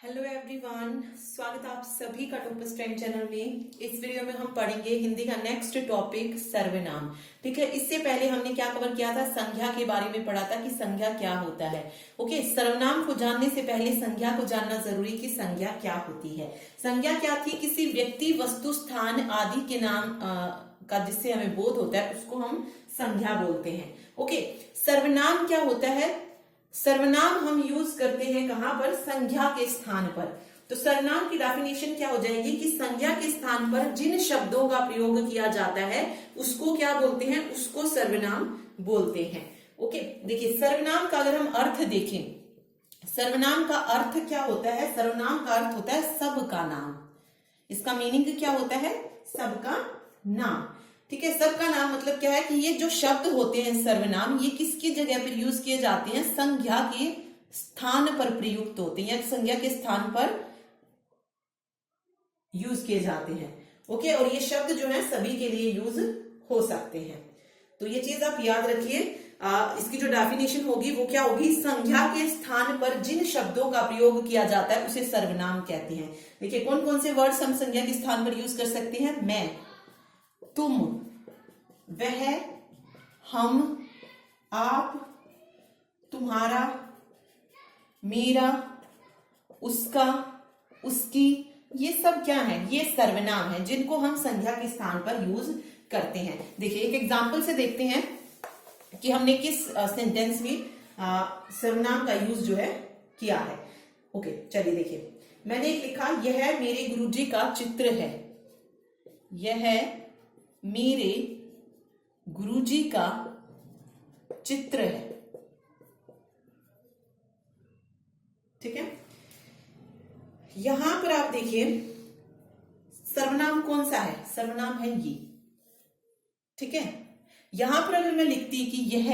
Hello everyone, स्वागत है आप सभी का टॉपर्स ट्रेंड चैनल में। इस वीडियो में हम पढ़ेंगे हिंदी का नेक्स्ट टॉपिक सर्वनाम। ठीक है, इससे पहले हमने क्या कवर किया था, संज्ञा के बारे में पढ़ा था कि संज्ञा क्या होता है। ओके, सर्वनाम को जानने से पहले संज्ञा को जानना जरूरी कि संज्ञा क्या होती है। संज्ञा क्या थी, किसी व्यक्ति, वस्तु, स्थान आदि के नाम का जिससे हमें बोध होता है उसको हम संज्ञा बोलते हैं। ओके, सर्वनाम क्या होता है, सर्वनाम हम यूज करते हैं कहां पर, संज्ञा के स्थान पर। तो सर्वनाम की डेफिनेशन क्या हो जाएगी कि संज्ञा के स्थान पर जिन शब्दों का प्रयोग किया जाता है उसको क्या बोलते हैं, उसको सर्वनाम बोलते हैं। ओके, देखिए सर्वनाम का अगर हम अर्थ देखें, सर्वनाम का अर्थ क्या होता है, सर्वनाम का अर्थ होता है सबका नाम। इसका मीनिंग क्या होता है, सबका नाम। ठीक है, सबका नाम मतलब क्या है कि ये जो शब्द होते हैं सर्वनाम, ये किसकी जगह पर यूज किए जाते हैं, संज्ञा के स्थान पर प्रयुक्त होते हैं या संज्ञा के स्थान पर यूज किए जाते हैं। ओके, और ये शब्द जो है सभी के लिए यूज हो सकते हैं। तो ये चीज आप याद रखिए। इसकी जो डेफिनेशन होगी वो क्या होगी, संज्ञा के स्थान पर जिन शब्दों का प्रयोग किया जाता है उसे सर्वनाम कहते हैं। देखिए कौन कौन से वर्ड्स हम संज्ञा के स्थान पर यूज कर सकते हैं, मैं, तुम, वह, हम, आप, तुम्हारा, मेरा, उसका, उसकी, ये सब क्या है, ये सर्वनाम है जिनको हम संज्ञा के स्थान पर यूज करते हैं। देखिए एक एग्जांपल से देखते हैं कि हमने किस सेंटेंस में सर्वनाम का यूज जो है किया है। ओके चलिए देखिए, मैंने एक लिखा, यह मेरे गुरुजी का चित्र है। यह मेरे गुरुजी का चित्र है। ठीक है, यहां पर आप देखिए सर्वनाम कौन सा है, सर्वनाम है ये। ठीक है, यहां पर अगर मैं लिखती कि यह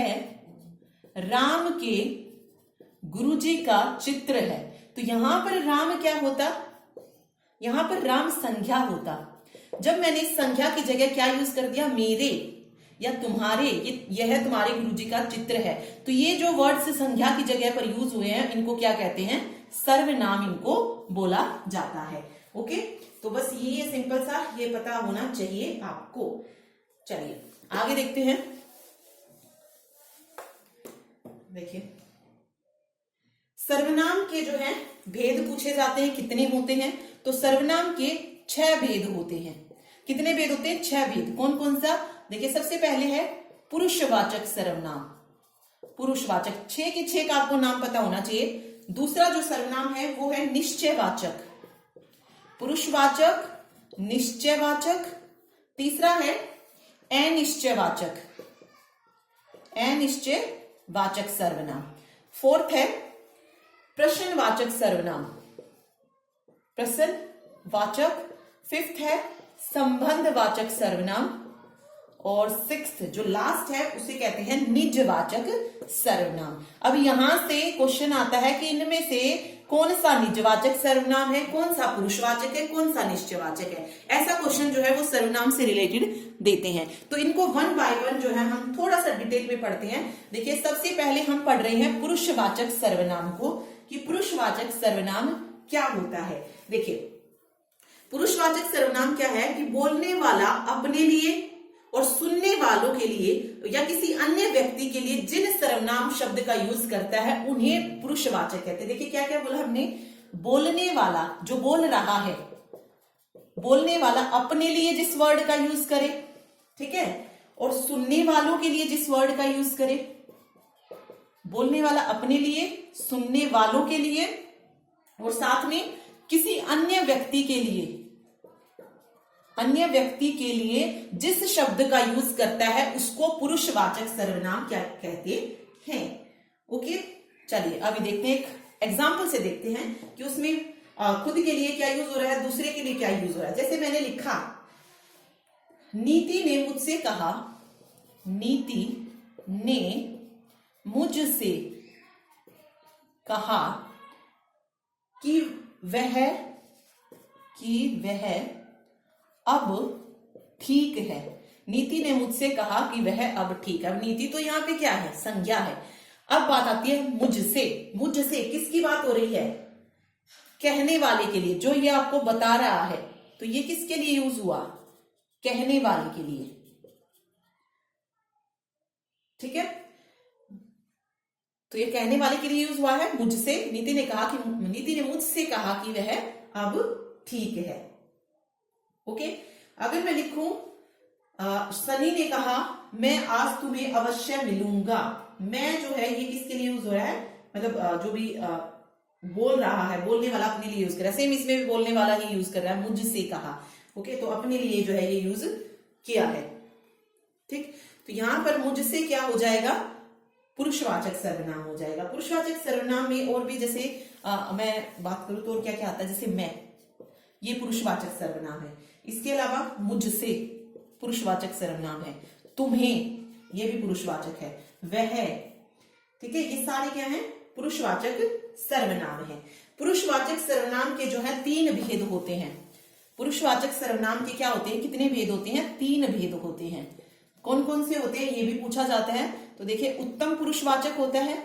राम के गुरुजी का चित्र है, तो यहां पर राम क्या होता, यहां पर राम संज्ञा होता। जब मैंने इस संज्ञा की जगह क्या यूज कर दिया, मेरे या तुम्हारे, यह तुम्हारे गुरुजी का चित्र है, तो ये जो वर्ड्स संज्ञा की जगह पर यूज हुए हैं इनको क्या कहते हैं, सर्वनाम इनको बोला जाता है। ओके, तो बस ये सिंपल सा ये पता होना चाहिए आपको। चलिए आगे देखते हैं। देखिए सर्वनाम के जो है भेद पूछे जाते हैं, कितने होते हैं, तो सर्वनाम के 6 भेद होते हैं। कितने भेद होते हैं, 6 भेद। कौन कौन सा, देखिए सबसे पहले है पुरुषवाचक सर्वनाम। पुरुषवाचक 6 के 6 का आपको नाम पता होना चाहिए। दूसरा जो सर्वनाम है वो है निश्चयवाचक, पुरुषवाचक, निश्चयवाचक। तीसरा है अनिश्चयवाचक, अनिश्चयवाचक सर्वनाम। फोर्थ है प्रश्नवाचक सर्वनाम, प्रश्नवाचक। फिफ्थ है संबंधवाचक सर्वनाम, और सिक्स्थ जो लास्ट है उसे कहते हैं निजवाचक सर्वनाम। अब यहां से क्वेश्चन आता है कि इनमें से कौन सा निजवाचक सर्वनाम है, कौन सा पुरुषवाचक है, कौन सा निश्चयवाचक है। ऐसा क्वेश्चन जो है वो सर्वनाम से रिलेटेड देते हैं। तो इनको वन बाय वन जो है हम थोड़ा सा डिटेल में पढ़ते हैं। देखिए सबसे पहले हम पढ़ रहे हैं पुरुषवाचक सर्वनाम को, कि पुरुषवाचक सर्वनाम क्या होता है। देखिए पुरुषवाचक सर्वनाम क्या है कि बोलने वाला अपने लिए और सुनने वालों के लिए या किसी अन्य व्यक्ति के लिए जिन सर्वनाम शब्द का यूज करता है उन्हें पुरुषवाचक कहते हैं। देखिए क्या क्या बोला हमने, बोलने वाला जो बोल रहा है, बोलने वाला अपने लिए जिस वर्ड का यूज करे, ठीक है, और सुनने वालों के लिए जिस वर्ड का यूज करे। बोलने वाला अपने लिए, सुनने वालों के लिए, और साथ में किसी अन्य व्यक्ति के लिए, अन्य व्यक्ति के लिए जिस शब्द का यूज करता है उसको पुरुषवाचक सर्वनाम क्या कहते हैं। ओके चलिए अभी देखते हैं, एक एग्जांपल से देखते हैं कि उसमें खुद के लिए क्या यूज हो रहा है, दूसरे के लिए क्या यूज हो रहा है। जैसे मैंने लिखा, नीति ने मुझसे कहा, नीति ने मुझसे कहा कि वह अब ठीक है। नीति ने मुझसे कहा कि वह अब ठीक है। अब नीति तो यहां पे क्या है, संज्ञा है। अब बात आती है मुझसे। मुझसे किसकी बात हो रही है, कहने वाले के लिए, जो ये आपको बता रहा है, तो ये किसके लिए यूज हुआ? कहने वाले के लिए। ठीक है, तो ये कहने वाले के लिए यूज हुआ है। मुझसे, नीति ने मुझसे कहा कि वह अब ठीक है। ओके, अगर मैं लिखूं सनी ने कहा मैं आज तुम्हें अवश्य मिलूंगा। मैं जो है ये किसके लिए यूज हो रहा है? मतलब जो भी बोल रहा है, बोलने वाला अपने लिए यूज कर रहा है। सेम इसमें भी बोलने वाला ही यूज कर रहा है, मुझसे कहा। ओके, तो अपने लिए जो है ये यूज किया है। ठीक, तो यहां पर मुझसे क्या हो जाएगा? पुरुषवाचक सर्वनाम हो जाएगा। पुरुषवाचक सर्वनाम में और भी जैसे मैं बात करूं तो और क्या क्या आता है? जैसे मैं, ये पुरुषवाचक सर्वनाम है। इसके अलावा मुझसे पुरुषवाचक सर्वनाम है। तुम्हें, ये भी पुरुषवाचक है। वह, ठीक है, ये सारे क्या है? पुरुषवाचक सर्वनाम है। पुरुषवाचक सर्वनाम के जो है 3 भेद होते हैं। पुरुषवाचक सर्वनाम के क्या होते हैं? कितने भेद होते हैं? 3 भेद होते हैं। कौन कौन से होते हैं ये भी पूछा जाता है। तो देखिए, उत्तम पुरुषवाचक होता है,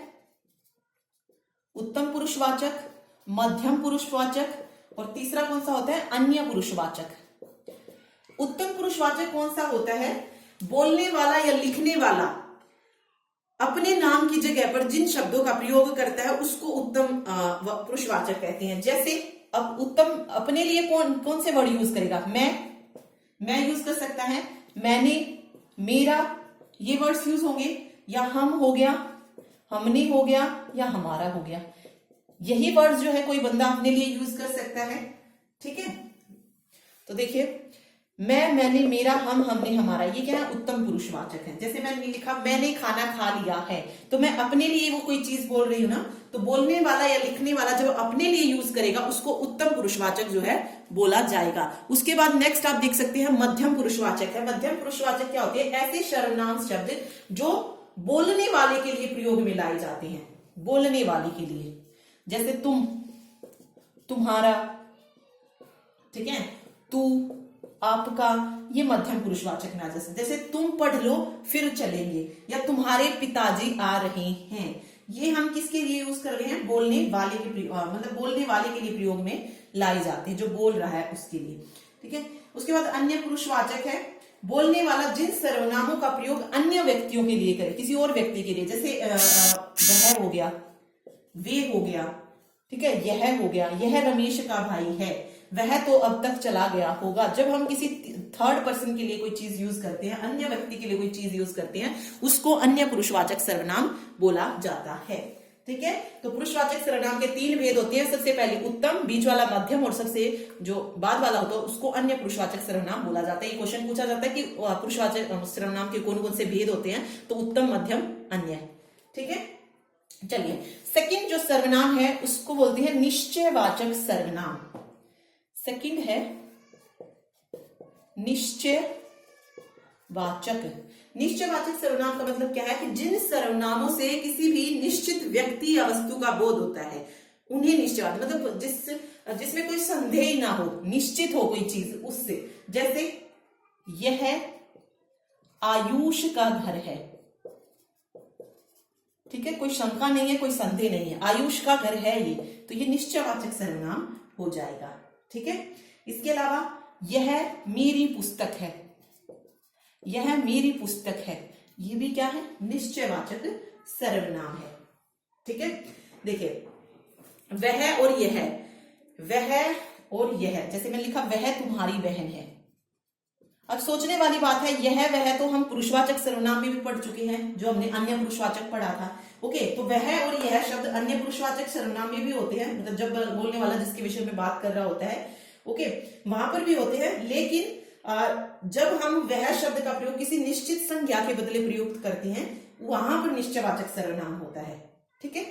उत्तम पुरुषवाचक, मध्यम पुरुषवाचक, और तीसरा कौन सा होता है? अन्य पुरुषवाचक। उत्तम पुरुषवाचक कौन सा होता है? बोलने वाला या लिखने वाला अपने नाम की जगह पर जिन शब्दों का प्रयोग करता है उसको उत्तम पुरुषवाचक कहते हैं। जैसे अब उत्तम अपने लिए कौन से वर्ड यूज करेगा? मैं यूज कर सकता है, मैंने, मेरा, ये वर्ड्स यूज होंगे, या हम हो गया, हमने हो गया, या हमारा हो गया। यही वर्ड्स जो है कोई बंदा अपने लिए यूज कर सकता है। ठीक है, तो देखिए, मैं, मैंने, मेरा, हम, हमने, हमारा, ये क्या है? उत्तम पुरुषवाचक है। जैसे मैंने लिखा मैंने खाना खा लिया है, तो मैं अपने लिए वो कोई चीज बोल रही हूं ना, तो बोलने वाला या लिखने वाला जब अपने लिए यूज करेगा उसको उत्तम पुरुषवाचक जो है बोला जाएगा। उसके बाद नेक्स्ट आप देख सकते हैं मध्यम पुरुषवाचक है। मध्यम पुरुषवाचक क्या होते हैं? ऐसे सर्वनाम शब्द जो बोलने वाले के लिए प्रयोग में लाए जाते हैं, बोलने वाले के लिए। जैसे तुम, तुम्हारा, ठीक है, तू, आपका, ये मध्यम पुरुषवाचक में आ जाते हैं। जैसे तुम पढ़ लो फिर चलेंगे, या तुम्हारे पिताजी आ रहे हैं, ये हम किसके लिए यूज कर रहे हैं? बोलने वाले के मतलब बोलने वाले के लिए प्रयोग में लाए जाते हैं, जो बोल रहा है उसके लिए। ठीक है, उसके बाद अन्य पुरुषवाचक है, बोलने वाला जिन सर्वनामों का प्रयोग अन्य व्यक्तियों के लिए करे, किसी और व्यक्ति के लिए। जैसे वह हो गया, वे हो गया, ठीक है, यह हो गया, यह रमेश का भाई है, वह तो अब तक चला गया होगा। जब हम किसी थर्ड पर्सन के लिए कोई चीज यूज करते हैं, अन्य व्यक्ति के लिए कोई चीज यूज करते हैं, उसको अन्य पुरुषवाचक सर्वनाम बोला जाता है। ठीक है, तो पुरुषवाचक सर्वनाम के 3 भेद होते हैं। सबसे पहले उत्तम, बीच वाला मध्यम, और सबसे जो बाद वाला होता है उसको अन्य पुरुषवाचक सर्वनाम बोला जाता है। ये क्वेश्चन पूछा जाता है कि पुरुषवाचक सर्वनाम के कौन कौन से भेद होते हैं, तो उत्तम, मध्यम, अन्य। ठीक है, चलिए सेकंड जो सर्वनाम है उसको बोलते हैं निश्चयवाचक सर्वनाम। सेकंड है निश्चयवाचक। निश्चयवाचक सर्वनाम का मतलब क्या है? कि जिन सर्वनामों से किसी भी निश्चित व्यक्ति या वस्तु का बोध होता है उन्हें निश्चयवाचक, मतलब जिसमें कोई संदेह ना हो, निश्चित हो कोई चीज उससे। जैसे यह आयुष का घर है, ठीक है, कोई शंका नहीं है, कोई संदेह नहीं है, आयुष का घर है ये, तो ये निश्चयवाचक सर्वनाम हो जाएगा। ठीक है, इसके अलावा यह मेरी पुस्तक है, यह मेरी पुस्तक है, ये भी क्या है? निश्चयवाचक सर्वनाम है। ठीक है, देखिए वह और यह, वह और यह, जैसे मैंने लिखा वह तुम्हारी बहन है। अब सोचने वाली बात है, यह वह तो हम पुरुषवाचक सर्वनाम में भी पढ़ चुके हैं, जो हमने अन्य पुरुषवाचक पढ़ा था। ओके, तो वह और यह शब्द अन्य पुरुषवाचक सर्वनाम में भी होते हैं, मतलब जब बोलने वाला जिसके विषय में बात कर रहा होता है, ओके, वहां पर भी होते हैं। लेकिन जब हम वह शब्द का प्रयोग किसी निश्चित संज्ञा के बदले प्रयुक्त करते हैं, वहां पर निश्चयवाचक सर्वनाम होता है। ठीक है,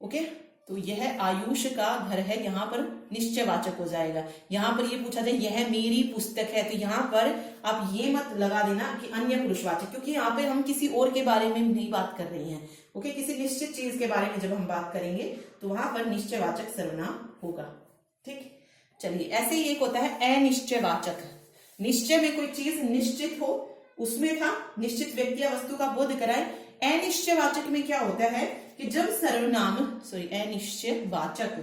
ओके, तो यह आयुष का घर है, यहां पर निश्चयवाचक हो जाएगा। यहां पर ये पूछा जाए यह मेरी पुस्तक है, तो यहां पर आप ये मत लगा देना कि अन्य पुरुषवाचक, क्योंकि यहाँ पे हम किसी और के बारे में नहीं बात कर रही हैं। ओके, किसी निश्चित चीज के बारे में जब हम बात करेंगे तो वहां पर निश्चयवाचक सर्वनाम होगा। ठीक, चलिए ऐसे ही एक होता है अनिश्चयवाचक। निश्चय में कोई चीज निश्चित हो, उसमें था निश्चित व्यक्ति या वस्तु का बोध कराए। अनिश्चयवाचक में क्या होता है कि जब सर्वनाम, अनिश्चयवाचक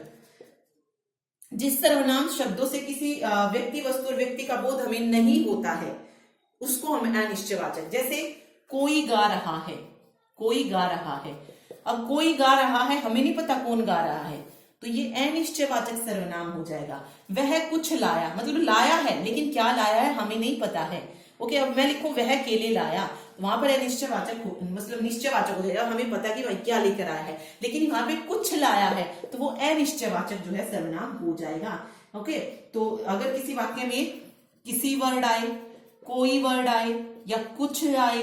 जिस सर्वनाम शब्दों से किसी व्यक्ति, वस्तु और व्यक्ति का बोध हमें नहीं होता है उसको हम अनिश्चयवाचक, जैसे कोई गा रहा है, कोई गा रहा है। अब कोई गा रहा है, हमें नहीं पता कौन गा रहा है, तो ये अनिश्चयवाचक सर्वनाम हो जाएगा। वह कुछ लाया, मतलब लाया है लेकिन क्या लाया है हमें नहीं पता है। ओके, अब मैं लिखूं वह केले लाया, तो वहां पर अनिश्चयवाचक मतलब निश्चयवाचक हो जाएगा, हमें पता कि भाई क्या लेकर आया है। लेकिन वहां पे कुछ लाया है तो वो अनिश्चयवाचक जो है सर्वनाम हो जाएगा। ओके, तो अगर किसी वाक्य में किसी वर्ड आए, कोई वर्ड आए या कुछ आए,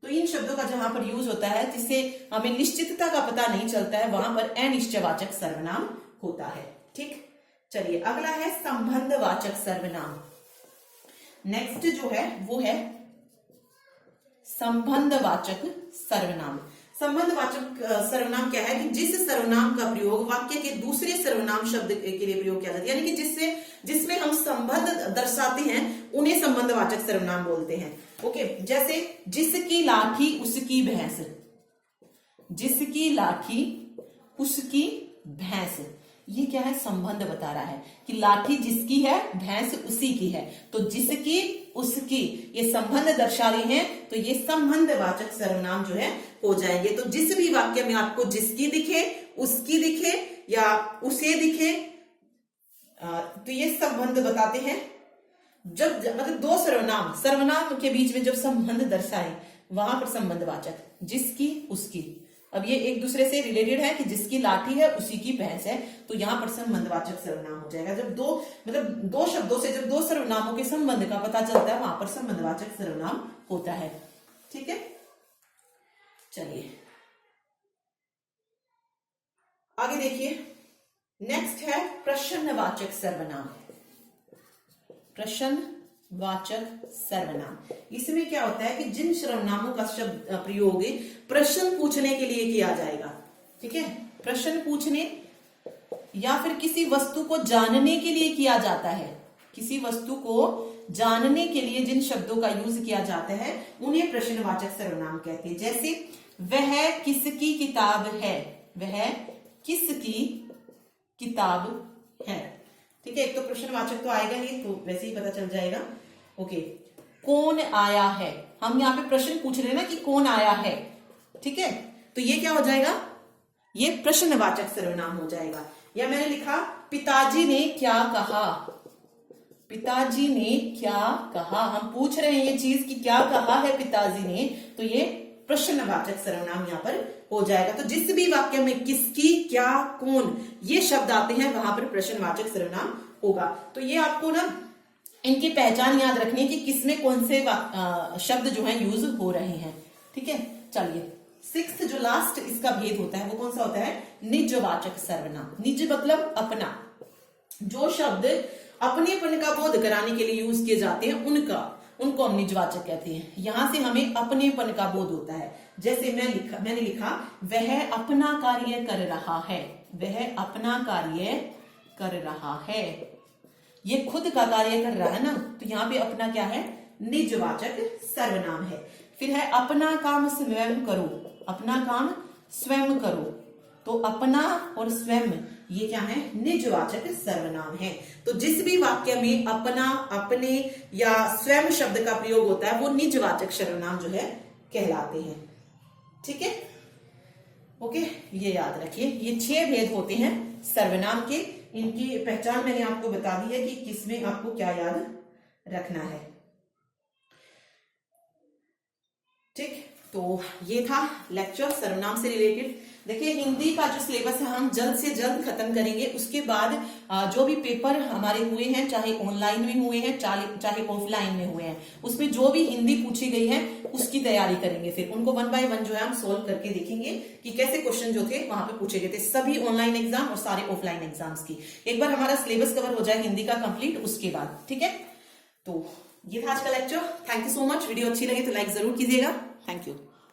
तो इन शब्दों का जहां पर यूज होता है जिससे हमें निश्चितता का पता नहीं चलता है, वहां पर अनिश्चयवाचक सर्वनाम होता है। ठीक, चलिए अगला है संबंधवाचक सर्वनाम। नेक्स्ट जो है वो है संबंधवाचक सर्वनाम। संबंधवाचक सर्वनाम क्या है कि जिस सर्वनाम का प्रयोग वाक्य के दूसरे सर्वनाम शब्द के लिए प्रयोग किया जाता है, यानी कि जिसमें हम संबंध दर्शाते हैं उन्हें संबंधवाचक सर्वनाम बोलते हैं। ओके, जैसे जिसकी लाठी उसकी भैंस, जिसकी लाठी उसकी भैंस, ये क्या है, संबंध बता रहा है कि लाठी जिसकी है भैंस उसी की है, तो जिसकी उसकी ये संबंध दर्शा रहे हैं, तो ये संबंधवाचक सर्वनाम जो है हो जाएंगे। तो जिस भी वाक्य में आपको जिसकी दिखे, उसकी दिखे या उसे दिखे, तो ये संबंध बताते हैं। जब मतलब दो सर्वनाम के बीच में जब संबंध दर्शाए वहां पर संबंधवाचक, जिसकी उसकी। अब ये एक दूसरे से रिलेटेड है कि जिसकी लाठी है उसी की भैंस है, तो यहां पर संबंधवाचक सर्वनाम हो जाएगा। जब दो शब्दों से जब दो सर्वनामों के संबंध का पता चलता है वहां पर संबंधवाचक सर्वनाम होता है। ठीक है, चलिए आगे देखिए। नेक्स्ट है प्रश्नवाचक सर्वनाम। प्रश्नवाचक सर्वनाम, इसमें क्या होता है कि जिन सर्वनामों का शब्द प्रयोग प्रश्न पूछने के लिए किया जाएगा, ठीक है, प्रश्न पूछने या फिर किसी वस्तु को जानने के लिए किया जाता है, किसी वस्तु को जानने के लिए जिन शब्दों का यूज किया जाता है उन्हें प्रश्नवाचक सर्वनाम कहते हैं। जैसे वह किसकी किताब है, वह किसकी किताब है। ठीक है, एक तो प्रश्नवाचक तो आएगा ही, तो वैसे ही पता चल जाएगा। ओके, कौन आया है, हम यहाँ पे प्रश्न पूछ रहे हैं ना कि कौन आया है, ठीक है, तो ये क्या हो जाएगा, ये प्रश्नवाचक सर्वनाम हो जाएगा। या मैंने लिखा पिताजी ने क्या कहा, पिताजी ने क्या कहा, हम पूछ रहे हैं ये चीज कि क्या कहा है पिताजी ने, तो ये प्रश्नवाचक सर्वनाम यहाँ पर हो जाएगा। तो जिस भी वाक्य में किसकी, क्या, कौन ये शब्द आते हैं वहां पर प्रश्नवाचक सर्वनाम होगा। तो ये आपको ना इनकी पहचान याद रखनी है कि किसमें कौन से शब्द जो है यूज हो रहे हैं। ठीक है, चलिए सिक्स्थ जो लास्ट इसका भेद होता है वो कौन सा होता है, निजवाचक सर्वनाम। निज मतलब अपना, जो शब्द अपनेपन का बोध कराने के लिए यूज किए जाते हैं उनको हम निजवाचक कहते हैं। यहां से हमें अपनेपन का बोध होता है। जैसे मैंने लिखा वह अपना कार्य कर रहा है, वह अपना कार्य कर रहा है, ये खुद का कार्य कर रहा है ना, तो यहाँ पे अपना क्या है, निजवाचक सर्वनाम है। फिर है अपना काम स्वयं करो, अपना काम स्वयं करो, तो अपना और स्वयं ये क्या है, निजवाचक सर्वनाम है। तो जिस भी वाक्य में अपना, अपने या स्वयं शब्द का प्रयोग होता है वो निजवाचक सर्वनाम जो है कहलाते हैं। ठीक है, ओके, ये याद रखिए। ये 6 भेद होते हैं सर्वनाम के, इनकी पहचान मैंने आपको बता दी है कि किसमें आपको क्या याद रखना है। ठीक, तो ये था लेक्चर सर्वनाम से रिलेटेड। देखिए हिंदी का जो सिलेबस है हम जल्द से जल्द खत्म करेंगे। उसके बाद जो भी पेपर हमारे हुए हैं, चाहे ऑनलाइन में हुए हैं चाहे ऑफलाइन में हुए हैं, उसमें जो भी हिंदी पूछी गई है उसकी तैयारी करेंगे। फिर उनको 1 बाय 1 जो है हम सोल्व करके देखेंगे कि कैसे क्वेश्चन जो थे वहां पे पूछे गए थे, सभी ऑनलाइन एग्जाम और सारे ऑफलाइन एग्जाम्स की। एक बार हमारा सिलेबस कवर हो जाए हिंदी का कंप्लीट, उसके बाद। ठीक है, तो ये था आज का lecture. Thank you so much. Video अच्छी लगी तो लाइक जरूर कीजिएगा। Thank you.